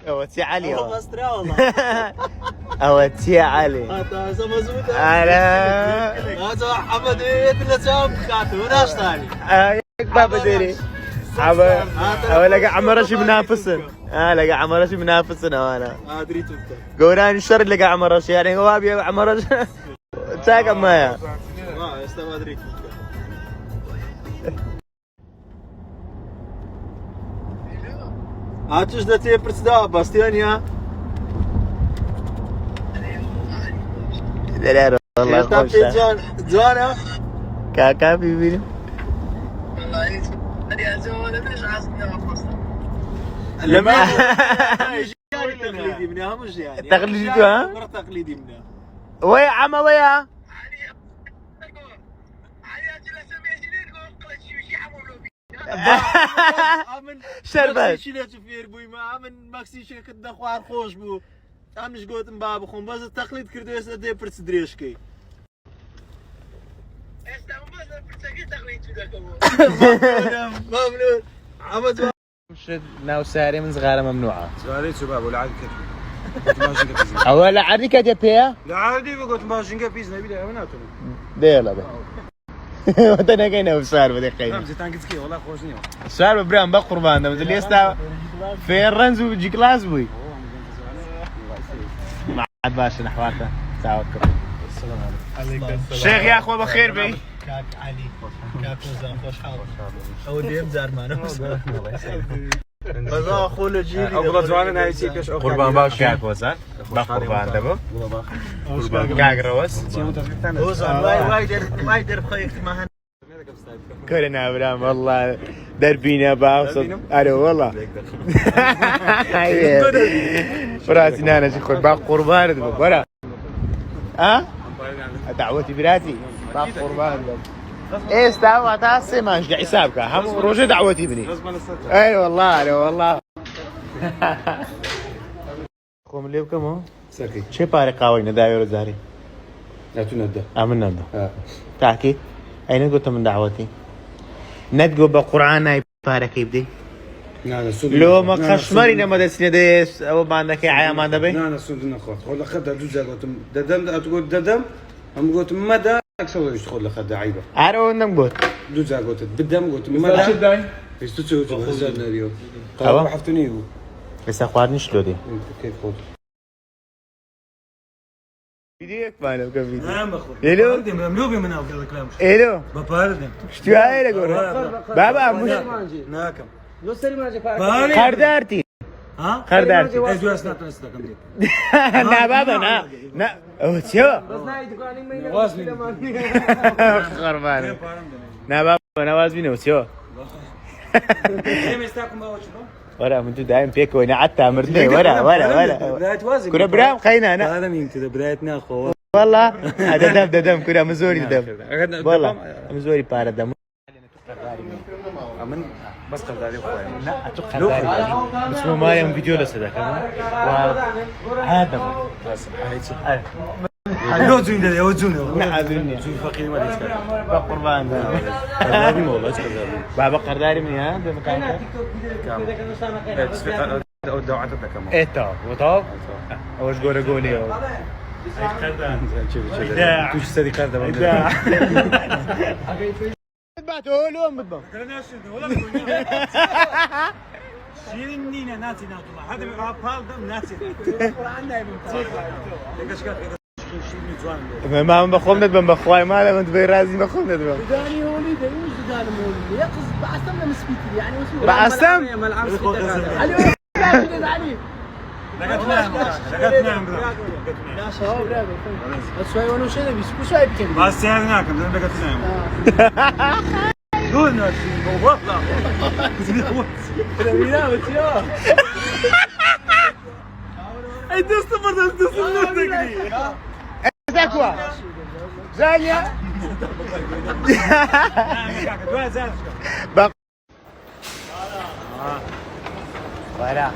اوتي علي والله استرا والله. اوتي علي هذا مزبوط. على هذا حمد يدنا سام خاطر وناس ثاني. بابا ديري عبا ولا عمرش منافسن لقى عمرش منافسن انا ادري انت قوران الشر لقى عمرش يعني هو ابي عمرش تاك ما يا ما استوى ادري هاتش ده تي برسدا باستيانيا لا والله طب جوان جوانا كاكا بيبي والله هذه زول مش عاصمة مصر. لما تقليدي منها مش يعني تقليدي ها؟ مرة تقليدي منها ويا عمى ويا شربت شيلات فير بوي ما من ماكسي شي كدا خوار خوش بو امش قوت باب خون باز التقليد كردو يس دي برس دريشكي ممنون عمد ناو ساري من صغار ممنوعة سؤالي شباب ولا عادي كتب أولا عادي كده بيا لا عادي بقول ماشين بيز نبي ده مناتو ديلا ده وتنا كاين وسار بدي نعم قايل زيتان كتكي والله خوشني سار برام بقربان ده اللي يستا في الرنز وجي كلاس بوي ما عاد باش نحواته تعاوكر السلام عليكم شيخ يا اخوه بخير بي كاك علي كاك وزان خوش حال اول ديم زار معنا بس اخو جيلي أقول زوالنا هاي سي كش قربان باش كاك وزان بقربان دبو قربان كاك روس وزان واي در بخيك ما كلنا ابراهيم والله دربينا باوصل الو والله فراسي انا شيخ باق قربان دبو برا ها دعوتي براتي باق قربان دبو ايه استوى تاسي ما نشجع حسابك هم روجه دعوتي ابني اي والله انا والله قوم لي بكم ساكي شي باري قاوينا داير زاري لا تندى عملنا ده تحكي اين قلت من دعوتي ندقوا بقرآن اي بارك يبدي لو ما خشمري لما دسني ديس او ما عندك عيا ما دبي انا سودنا خاط ولا خد جزء قلت ددم تقول ددم هم قلت مدى اكثر ايش تقول لخد عيبه عارو انك قلت جزء قلت بدم قلت مدى ايش تسوي تغزلنا اليوم قالوا حفتني بس اخواني شلو دي كيف خذ فيديوك مالو كفيديو نعم اخوي الو مملوبي من هذا الكلام الو بباردم شتو هاي لقول بابا مش ناكم خردارتي ها خردارتي ايش واسنا تنستكم دي نا بابا نا او تشو واسمي خربان نا بابا نواز بينه وتشو ايه مستاكم باوتشو ورا من دايم فيك وين قعدت امرتني ورا كنا برام خينا انا هذا مين كذا بدايتنا اخو والله هذا دم كنا مزوري دم والله مزوري بار دم من بس قداري اخويا لا اتوقع بس مو ما يوم فيديو لسه هذا بس هاي لو زين ده يا زين نعذرني زين فقير ما يسكر بقربان هذه والله اسكر بابا قرداري من هذا مكان كم دعوات كم ايه وطاب اوش قولي شوف توش سدي قرده باتو لون بالضبط شيرينينا ناسي والله هذا بال دم ناسي عندنا ما بخونت بخواي ما لما تبي رازي بخونت داني وليد وش داني وليد يقصد بعصمنا مسبيتي يعني وش بعصم ملعب علي علي لقيتنا لا شباب بس شوي وانا وش نبي شوي بكم بس هذناكم لقيتنا دون ناسي والله رمينا وتيا اي دوست تقري تكوى زانيا بق ورا